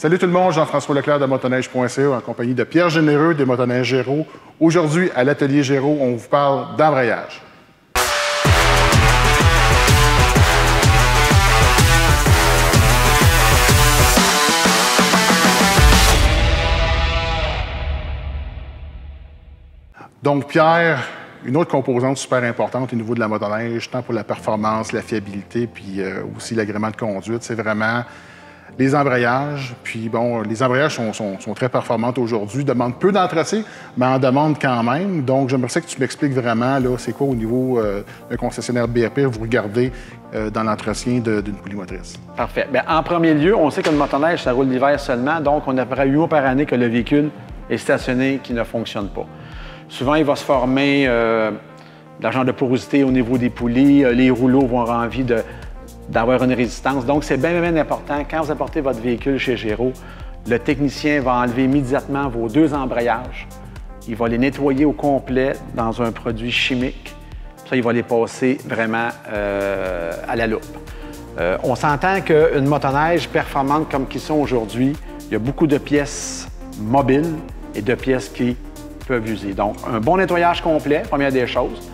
Salut tout le monde, Jean-François Leclerc de motoneige.ca en compagnie de Pierre Généreux des Motoneiges Géraud. Aujourd'hui, à l'atelier Géraud, on vous parle d'embrayage. Donc, Pierre, une autre composante super importante au niveau de la motoneige, tant pour la performance, la fiabilité, puis aussi l'agrément de conduite, c'est vraiment les embrayages. Puis bon, les embrayages sont très performantes aujourd'hui, demandent peu d'entretien, mais en demandent quand même. Donc, j'aimerais que tu m'expliques vraiment, là, c'est quoi au niveau d'un concessionnaire BRP, vous regardez dans l'entretien d'une poulie motrice. Parfait. Bien, en premier lieu, on sait que le motoneige, ça roule l'hiver seulement, donc on a à peu près 8 mois par année que le véhicule est stationné qui ne fonctionne pas. Souvent, il va se former de l'agent de porosité au niveau des poulies. Les rouleaux vont avoir envie d'avoir une résistance. Donc, c'est bien, bien important. Quand vous apportez votre véhicule chez Géraud, le technicien va enlever immédiatement vos 2 embrayages. Il va les nettoyer au complet dans un produit chimique. Ça, il va les passer vraiment à la loupe. On s'entend qu'une motoneige performante comme qu'ils sont aujourd'hui, il y a beaucoup de pièces mobiles et de pièces qui peuvent user. Donc, un bon nettoyage complet, première des choses.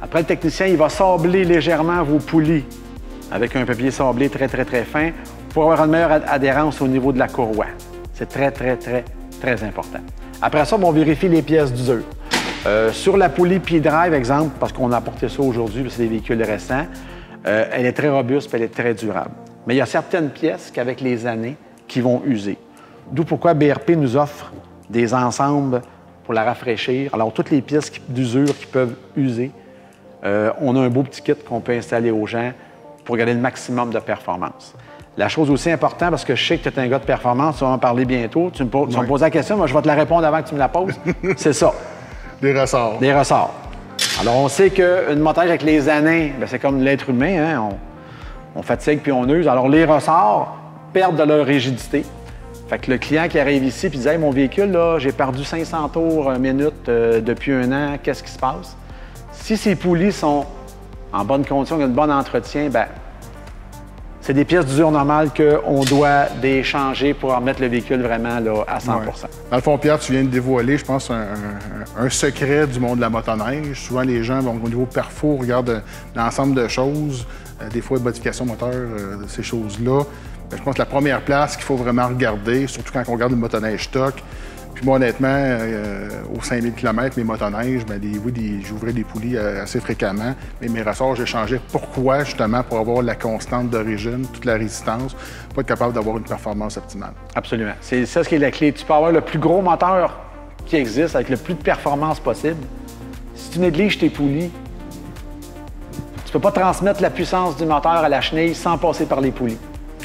Après, le technicien, il va sabler légèrement vos poulies avec un papier sablé très, très, très fin pour avoir une meilleure adhérence au niveau de la courroie. C'est très, très, très, très important. Après ça, on vérifie les pièces d'usure. Sur la poulie P-Drive, exemple, parce qu'on a apporté ça aujourd'hui, c'est des véhicules récents, elle est très robuste et elle est très durable. Mais il y a certaines pièces qu'avec les années, qui vont user. D'où pourquoi BRP nous offre des ensembles pour la rafraîchir. Alors, toutes les pièces d'usure qui peuvent user, on a un beau petit kit qu'on peut installer aux gens pour garder le maximum de performance. La chose aussi importante, parce que je sais que tu es un gars de performance, tu vas en parler bientôt, tu vas me poser la question, moi je vais te la répondre avant que tu me la poses. C'est ça. Des ressorts. Des ressorts. Alors, on sait qu'une motoneige avec les années, c'est comme l'être humain, hein? On fatigue puis on use. Alors, les ressorts perdent de leur rigidité. Fait que le client qui arrive ici et dit hey, « mon véhicule, là, j'ai perdu 500 tours minute depuis 1 an, qu'est-ce qui se passe? » Si ces poulies sont en bonne condition, il y a un bon entretien, bien, c'est des pièces d'usure normales qu'on doit changer pour remettre le véhicule vraiment là, à 100 Ouais. Dans le fond, Pierre, tu viens de dévoiler, je pense, un secret du monde de la motoneige. Souvent, les gens, bon, au niveau perfo, regardent l'ensemble de choses, des fois, de modification moteur, ces choses-là. Je pense que la première place qu'il faut vraiment regarder, surtout quand on regarde le motoneige stock, puis moi, honnêtement, aux 5000 km, mes motoneiges, j'ouvrais des poulies assez fréquemment, mais mes ressorts, j'ai changé. Pourquoi? Justement, pour avoir la constante d'origine, toute la résistance, pour être capable d'avoir une performance optimale. Absolument. C'est ça ce qui est la clé. Tu peux avoir le plus gros moteur qui existe avec le plus de performance possible. Si tu négliges tes poulies, tu ne peux pas transmettre la puissance du moteur à la chenille sans passer par les poulies.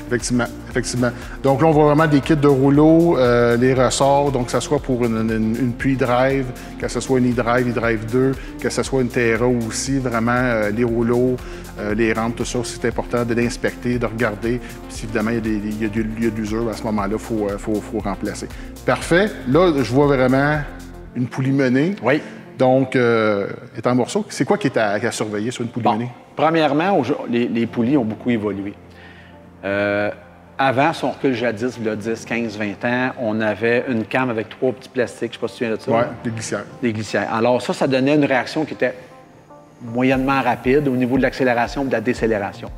Effectivement, effectivement. Donc là, on voit vraiment des kits de rouleaux, les ressorts, donc que ce soit pour une P-Drive, que ce soit une e-Drive, e-Drive 2, que ce soit une Terra aussi, vraiment les rouleaux, les rampes, tout ça, c'est important de l'inspecter, de regarder. Puis évidemment, il y a de l'usure, à ce moment-là, il faut remplacer. Parfait. Là, je vois vraiment une poulie menée. Oui. Donc, est en morceaux. C'est quoi qui est à surveiller sur une poulie menée? Premièrement, les poulies ont beaucoup évolué. Avant, si on recule jadis, il y a 10, 15, 20 ans, on avait une came avec 3 petits plastiques, je ne sais pas si tu viens de ça. Oui, des glissières. Des glissières. Alors ça donnait une réaction qui était moyennement rapide au niveau de l'accélération et de la décélération.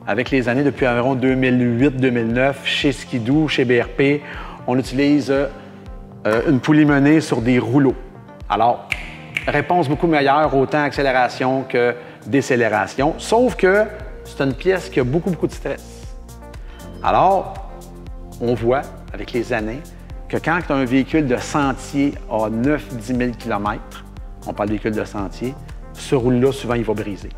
Avec les années, depuis environ 2008-2009, chez Skidoo, chez BRP, on utilise une poulie menée sur des rouleaux. Alors, réponse beaucoup meilleure, autant accélération que décélération, sauf que c'est une pièce qui a beaucoup, beaucoup de stress. Alors, on voit, avec les années, que quand un véhicule de sentier a 9-10 000 km, on parle de véhicule de sentier, ce roule-là, souvent, il va briser.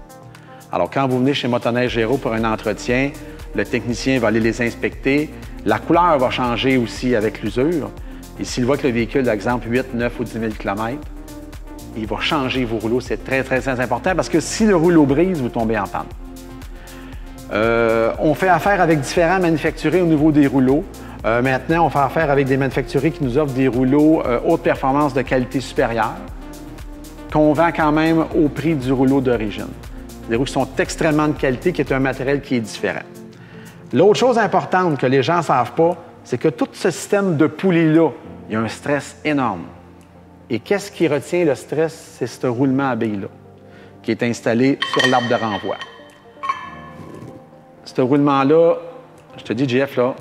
Alors, quand vous venez chez Motoneige Géraud pour un entretien, le technicien va aller les inspecter. La couleur va changer aussi avec l'usure. Et s'il voit que le véhicule, par exemple, 8, 9 ou 10 000 km, il va changer vos rouleaux. C'est très, très, très important parce que si le rouleau brise, vous tombez en panne. On fait affaire avec différents manufacturiers au niveau des rouleaux. Maintenant, on fait affaire avec des manufacturiers qui nous offrent des rouleaux haute performance de qualité supérieure qu'on vend quand même au prix du rouleau d'origine. Des roues qui sont extrêmement de qualité, qui est un matériel qui est différent. L'autre chose importante que les gens ne savent pas, c'est que tout ce système de poulies-là, il y a un stress énorme. Et qu'est-ce qui retient le stress? C'est ce roulement à billes-là, qui est installé sur l'arbre de renvoi. Ce roulement-là, je te dis, JF, là,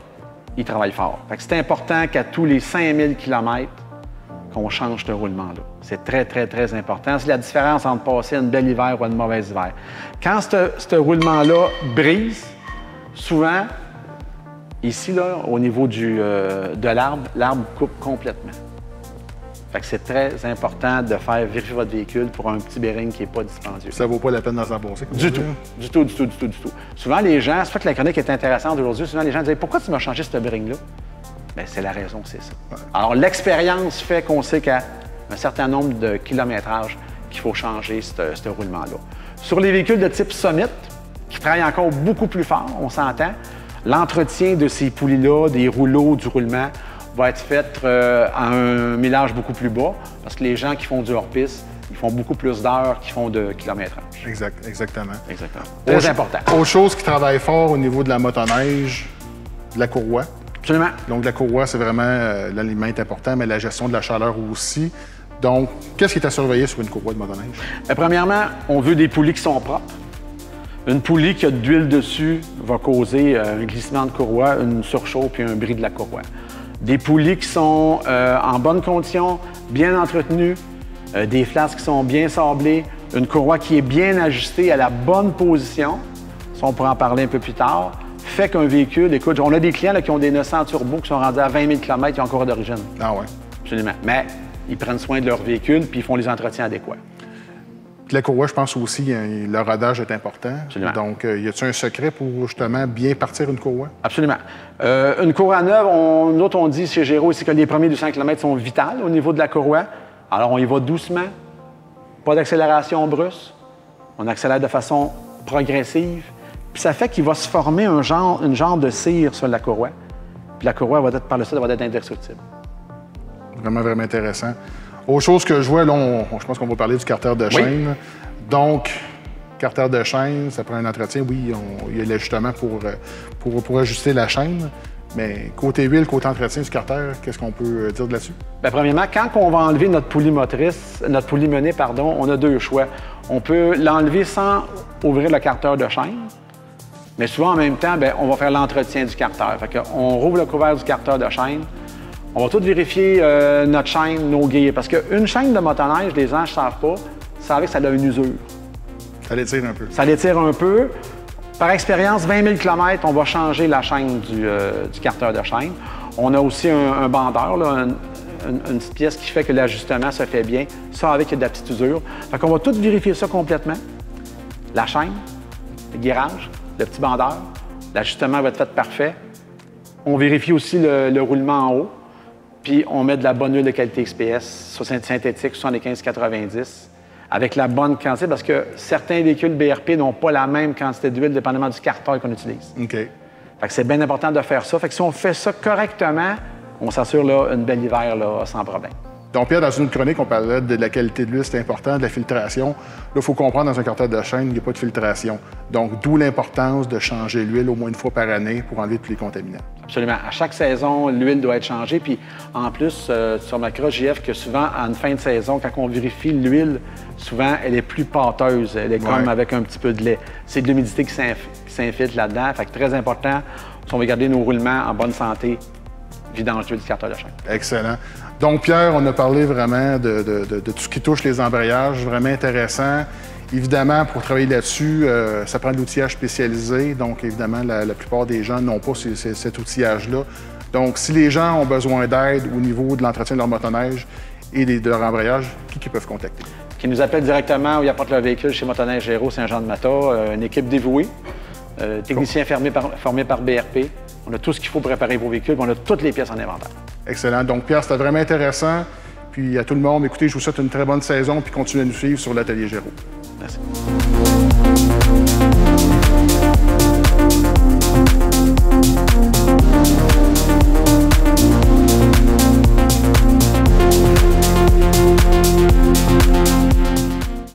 il travaille fort. Fait que c'est important qu'à tous les 5000 km, qu'on change ce roulement-là. C'est très, très, très important. C'est la différence entre passer un bel hiver ou un mauvais hiver. Quand ce roulement-là brise, souvent, ici, là, au niveau de l'arbre, l'arbre coupe complètement. Fait que c'est très important de faire vérifier votre véhicule pour un petit bearing qui n'est pas dispendieux. Ça ne vaut pas la peine d'en s'embourser? Du tout. Du tout, du tout, du tout, du tout. Souvent, les gens, c'est pas que la chronique est intéressante aujourd'hui, souvent les gens disent « Pourquoi tu m'as changé ce bearing-là? » Bien, c'est la raison, c'est ça. Ouais. Alors, l'expérience fait qu'on sait qu'à un certain nombre de kilométrages qu'il faut changer ce roulement-là. Sur les véhicules de type Summit, qui travaillent encore beaucoup plus fort, on s'entend, l'entretien de ces poulies-là, des rouleaux, du roulement, va être fait à un millage beaucoup plus bas, parce que les gens qui font du hors-piste, ils font beaucoup plus d'heures qu'ils font de kilométrage. Exactement. Très important. Autre chose qui travaille fort au niveau de la motoneige, de la courroie. Absolument. Donc, la courroie, c'est vraiment l'aliment est important, mais la gestion de la chaleur aussi. Donc, qu'est-ce qui est à surveiller sur une courroie de motoneige? Bien, premièrement, on veut des poulies qui sont propres. Une poulie qui a de l'huile dessus va causer un glissement de courroie, une surchauffe puis un bris de la courroie. Des poulies qui sont en bonne condition, bien entretenues, des flasques qui sont bien sablées, une courroie qui est bien ajustée à la bonne position, ça on pourra en parler un peu plus tard, fait qu'un véhicule, écoute, on a des clients là, qui ont des 900 turbo qui sont rendus à 20 000 km, qui ont encore d'origine. Ah ouais? Absolument. Mais ils prennent soin de leur véhicule puis ils font les entretiens adéquats. Puis la courroie, je pense aussi, le rodage est important. Absolument. Donc, y a-t-il un secret pour justement bien partir une courroie? Absolument. Une courroie neuve, nous autres, on dit chez Géraud ici que les premiers 200 km sont vitales au niveau de la courroie. Alors, on y va doucement, pas d'accélération brusque. On accélère de façon progressive. Puis ça fait qu'il va se former une genre de cire sur la courroie. Puis la courroie va être, par le sol, va être indestructible. Vraiment, vraiment intéressant. Autre chose que je vois, là, je pense qu'on va parler du carter de chaîne. Oui. Donc, carter de chaîne, ça prend un entretien. Oui, il y a l'ajustement pour ajuster la chaîne. Mais côté huile, côté entretien du carter, qu'est-ce qu'on peut dire de là-dessus? Bien, premièrement, quand on va enlever notre poulie motrice, notre poulie menée, pardon, on a deux choix. On peut l'enlever sans ouvrir le carter de chaîne, mais souvent en même temps, bien, on va faire l'entretien du carter. Fait qu'on rouvre le couvert du carter de chaîne. On va tout vérifier notre chaîne, nos guilles. Parce qu'une chaîne de motoneige, les gens ne savent pas, savez que ça a une usure. Ça l'étire un peu. Ça l'étire un peu. Par expérience, 20 000 km, on va changer la chaîne du carter de chaîne. On a aussi un bandeur, là, une petite pièce qui fait que l'ajustement se fait bien. Ça avec de la petite usure. Fait qu'on va tout vérifier ça complètement. La chaîne, le guérage, le petit bandeur. L'ajustement va être fait parfait. On vérifie aussi le roulement en haut. Puis on met de la bonne huile de qualité XPS, synthétique 75-90, avec la bonne quantité, parce que certains véhicules BRP n'ont pas la même quantité d'huile, dépendamment du carter qu'on utilise. OK. Fait que c'est bien important de faire ça. Fait que si on fait ça correctement, on s'assure là, une belle hiver là, sans problème. Donc, Pierre, dans une chronique, on parlait de la qualité de l'huile, c'est important, de la filtration. Là, il faut comprendre, dans un carter de chaîne, il n'y a pas de filtration. Donc, d'où l'importance de changer l'huile au moins une fois par année pour enlever tous les contaminants. Absolument. À chaque saison, l'huile doit être changée. Puis, en plus, sur remarqueras, JF, que souvent, en fin de saison, quand on vérifie l'huile, souvent, elle est plus pâteuse. Elle est comme avec un petit peu de lait. C'est de l'humidité qui s'infiltre là-dedans. Fait que très important, si on veut garder nos roulements en bonne santé, vidange l'huile du carter de chaîne. Excellent. Donc, Pierre, on a parlé vraiment de tout ce qui touche les embrayages, vraiment intéressant. Évidemment, pour travailler là-dessus, ça prend de l'outillage spécialisé. Donc, évidemment, la plupart des gens n'ont pas cet outillage-là. Donc, si les gens ont besoin d'aide au niveau de l'entretien de leur motoneige et de leur embrayage, qui peuvent contacter? Qui nous appellent directement ou ils apportent leur véhicule chez Motoneige Géraud Saint-Jean-de-Mata, une équipe dévouée, technicien formé par BRP. On a tout ce qu'il faut pour réparer vos véhicules, on a toutes les pièces en inventaire. Excellent. Donc, Pierre, c'était vraiment intéressant. Puis, à tout le monde, écoutez, je vous souhaite une très bonne saison, puis continuez à nous suivre sur l'Atelier Géraud. Merci.